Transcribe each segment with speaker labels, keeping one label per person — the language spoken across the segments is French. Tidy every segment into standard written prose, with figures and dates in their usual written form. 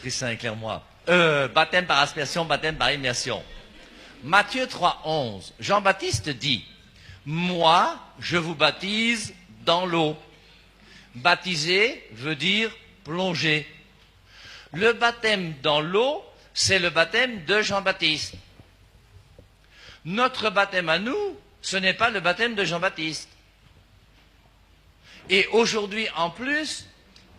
Speaker 1: l'Esprit Saint, éclaire-moi. Baptême par aspersion, baptême par immersion. Matthieu 3,11. Jean-Baptiste dit, moi, je vous baptise dans l'eau. Baptiser veut dire plonger. Le baptême dans l'eau, c'est le baptême de Jean-Baptiste. Notre baptême à nous, ce n'est pas le baptême de Jean-Baptiste. Et aujourd'hui, en plus,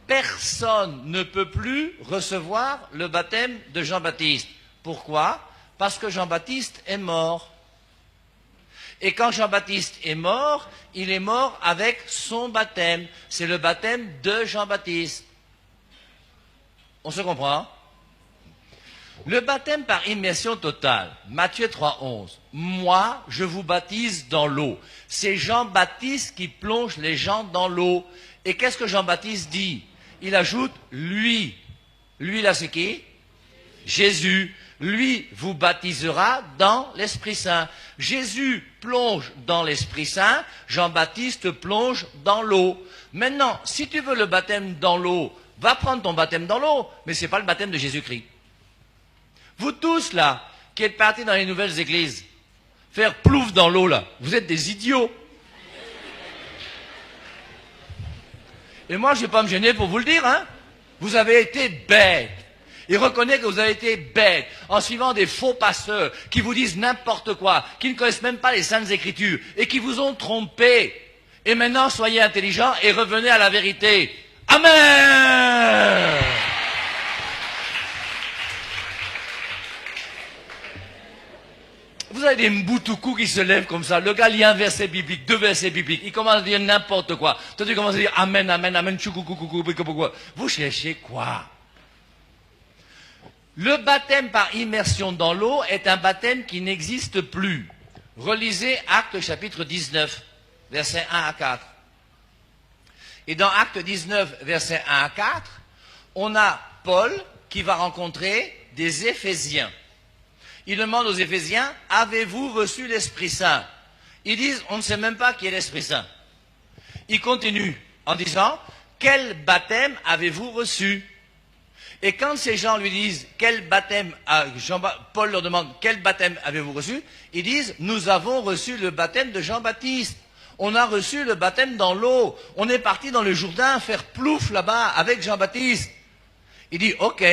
Speaker 1: personne ne peut plus recevoir le baptême de Jean-Baptiste. Pourquoi? Parce que Jean-Baptiste est mort. Et quand Jean-Baptiste est mort, il est mort avec son baptême. C'est le baptême de Jean-Baptiste. On se comprend? Le baptême par immersion totale, Matthieu 3,11. Moi, je vous baptise dans l'eau. C'est Jean-Baptiste qui plonge les gens dans l'eau. Et qu'est-ce que Jean-Baptiste dit? Il ajoute lui. Lui, là, c'est qui? Jésus. Lui vous baptisera dans l'Esprit Saint. Jésus plonge dans l'Esprit Saint, Jean-Baptiste plonge dans l'eau. Maintenant, si tu veux le baptême dans l'eau, va prendre ton baptême dans l'eau, mais ce n'est pas le baptême de Jésus-Christ. Vous tous, là, qui êtes partis dans les nouvelles églises, faire plouf dans l'eau, là, vous êtes des idiots. Et moi, je ne vais pas me gêner pour vous le dire, hein. Vous avez été bêtes. Et reconnaissez que vous avez été bêtes en suivant des faux pasteurs qui vous disent n'importe quoi, qui ne connaissent même pas les Saintes Écritures et qui vous ont trompé. Et maintenant, soyez intelligents et revenez à la vérité. Amen! Vous avez des mboutoukou qui se lèvent comme ça. Le gars lit un verset biblique, 2 versets bibliques. Il commence à dire n'importe quoi. Toi, tu commences à dire amen, amen, amen, choukoukoukou. Vous cherchez quoi? Le baptême par immersion dans l'eau est un baptême qui n'existe plus. Relisez Actes chapitre 19, versets 1 à 4. Et dans Actes 19, versets 1 à 4, on a Paul qui va rencontrer des Éphésiens. Il demande aux Éphésiens, avez-vous reçu l'Esprit Saint? Ils disent, on ne sait même pas qui est l'Esprit Saint. Il continue en disant, quel baptême avez-vous reçu? Et quand ces gens lui disent, quel baptême, Paul leur demande, quel baptême avez-vous reçu? Ils disent, nous avons reçu le baptême de Jean-Baptiste. On a reçu le baptême dans l'eau. On est parti dans le Jourdain faire plouf là-bas avec Jean-Baptiste. Il dit, ok,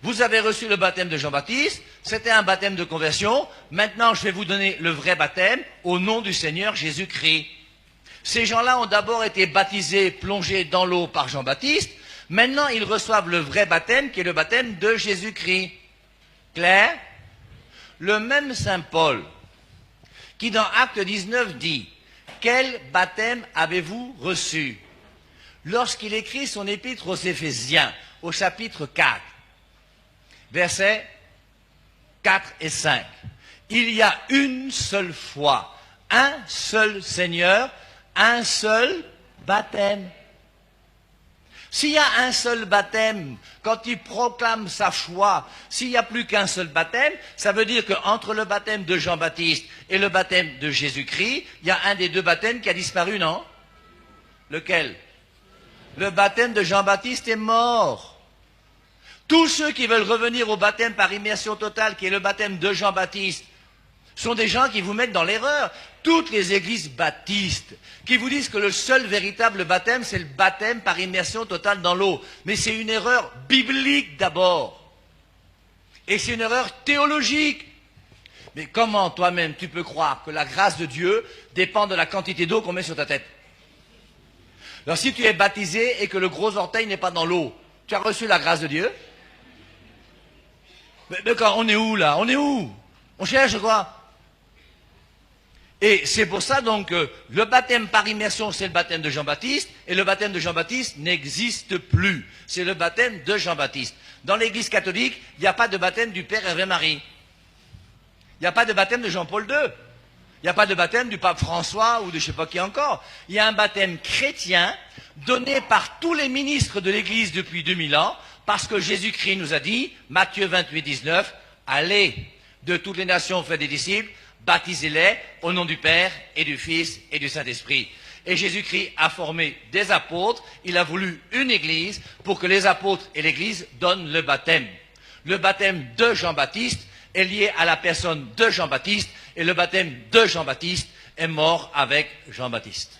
Speaker 1: vous avez reçu le baptême de Jean-Baptiste, c'était un baptême de conversion. Maintenant, je vais vous donner le vrai baptême au nom du Seigneur Jésus-Christ. Ces gens-là ont d'abord été baptisés, plongés dans l'eau par Jean-Baptiste. Maintenant, ils reçoivent le vrai baptême qui est le baptême de Jésus-Christ. Clair? Le même Saint Paul, qui dans Acte 19 dit, quel baptême avez-vous reçu? Lorsqu'il écrit son épître aux Éphésiens, au chapitre 4, versets 4 et 5, il y a une seule foi, un seul Seigneur, un seul baptême. S'il y a un seul baptême, quand il proclame sa foi, s'il n'y a plus qu'un seul baptême, ça veut dire qu'entre le baptême de Jean-Baptiste et le baptême de Jésus-Christ, il y a un des deux baptêmes qui a disparu, non? Lequel? Le baptême de Jean-Baptiste est mort. Tous ceux qui veulent revenir au baptême par immersion totale, qui est le baptême de Jean-Baptiste, sont des gens qui vous mettent dans l'erreur. Toutes les églises baptistes qui vous disent que le seul véritable baptême, c'est le baptême par immersion totale dans l'eau. Mais c'est une erreur biblique d'abord. Et c'est une erreur théologique. Mais comment toi-même tu peux croire que la grâce de Dieu dépend de la quantité d'eau qu'on met sur ta tête? Alors si tu es baptisé et que le gros orteil n'est pas dans l'eau, tu as reçu la grâce de Dieu? Mais quand on est où là? On est où? On cherche quoi? Et c'est pour ça donc que le baptême par immersion, c'est le baptême de Jean-Baptiste, et le baptême de Jean-Baptiste n'existe plus. C'est le baptême de Jean-Baptiste. Dans l'Église catholique, il n'y a pas de baptême du Père Hervé Marie. Il n'y a pas de baptême de Jean-Paul II. Il n'y a pas de baptême du pape François ou de je ne sais pas qui encore. Il y a un baptême chrétien donné par tous les ministres de l'Église depuis 2000 ans, parce que Jésus-Christ nous a dit, Matthieu 28, 19, allez de toutes les nations, faites des disciples, baptisez-les au nom du Père et du Fils et du Saint-Esprit. Et Jésus-Christ a formé des apôtres, il a voulu une église pour que les apôtres et l'église donnent le baptême. Le baptême de Jean-Baptiste est lié à la personne de Jean-Baptiste, et le baptême de Jean-Baptiste est mort avec Jean-Baptiste.